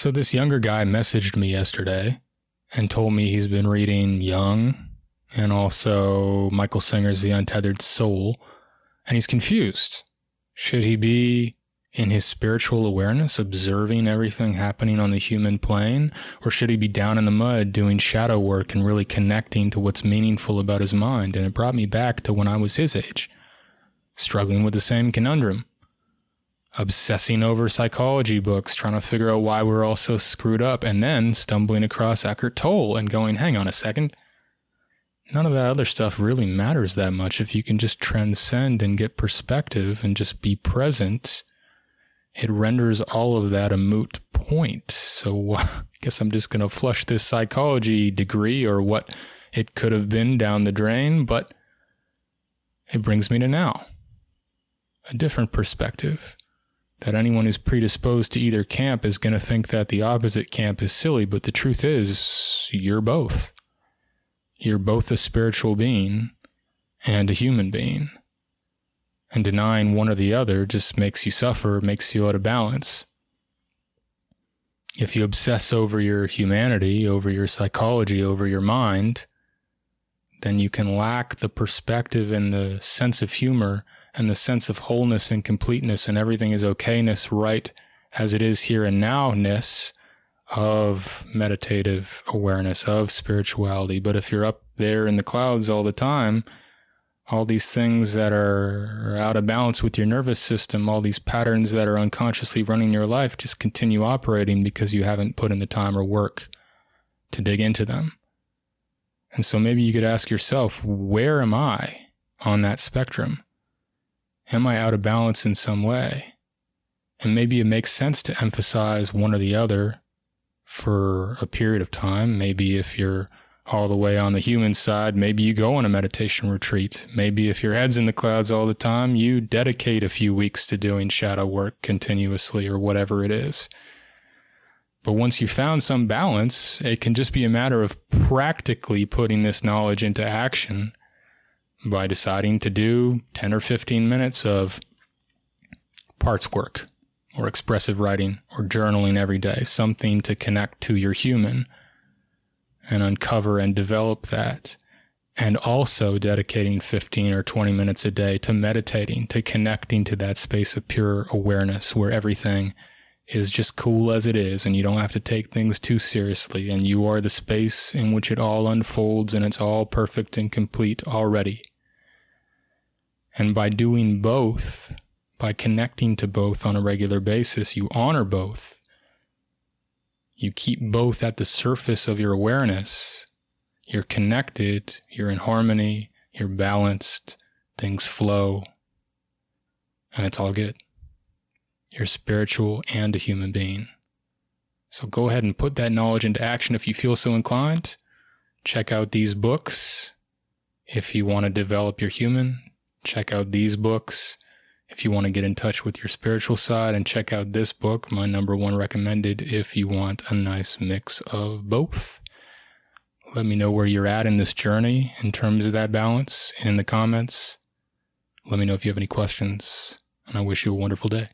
So this younger guy messaged me yesterday and told me he's been reading Jung and also Michael Singer's The Untethered Soul, and he's confused. Should he be in his spiritual awareness, observing everything happening on the human plane, or should he be down in the mud doing shadow work and really connecting to what's meaningful about his mind? And it brought me back to when I was his age, struggling with the same conundrum. Obsessing over psychology books, trying to figure out why we're all so screwed up, and then stumbling across Eckhart Tolle and going, hang on a second. None of that other stuff really matters that much if you can just transcend and get perspective and just be present. It renders all of that a moot point. So I guess I'm just going to flush this psychology degree or what it could have been down the drain, but it brings me to now. A different perspective. That anyone who's predisposed to either camp is going to think that the opposite camp is silly, but the truth is, you're both. You're both a spiritual being and a human being. And denying one or the other just makes you suffer, makes you out of balance. If you obsess over your humanity, over your psychology, over your mind, then you can lack the perspective and the sense of humor and the sense of wholeness and completeness and everything is okayness right as it is here and now-ness of meditative awareness, of spirituality. But if you're up there in the clouds all the time, all these things that are out of balance with your nervous system, all these patterns that are unconsciously running your life just continue operating because you haven't put in the time or work to dig into them. And so maybe you could ask yourself, where am I on that spectrum? Am I out of balance in some way? And maybe it makes sense to emphasize one or the other for a period of time. Maybe if you're all the way on the human side, maybe you go on a meditation retreat. Maybe if your head's in the clouds all the time, you dedicate a few weeks to doing shadow work continuously or whatever it is. But once you've found some balance, it can just be a matter of practically putting this knowledge into action by deciding to do 10 or 15 minutes of parts work or expressive writing or journaling every day, something to connect to your human and uncover and develop that. And also dedicating 15 or 20 minutes a day to meditating, to connecting to that space of pure awareness where everything is just cool as it is and you don't have to take things too seriously and you are the space in which it all unfolds and it's all perfect and complete already. And by doing both, by connecting to both on a regular basis, you honor both. You keep both at the surface of your awareness. You're connected, you're in harmony, you're balanced, things flow, and it's all good. You're spiritual and a human being. So go ahead and put that knowledge into action if you feel so inclined. Check out these books if you want to develop your human. Check out these books if you want to get in touch with your spiritual side, and check out this book, my #1 recommended, if you want a nice mix of both. Let me know where you're at in this journey in terms of that balance in the comments. Let me know if you have any questions, and I wish you a wonderful day.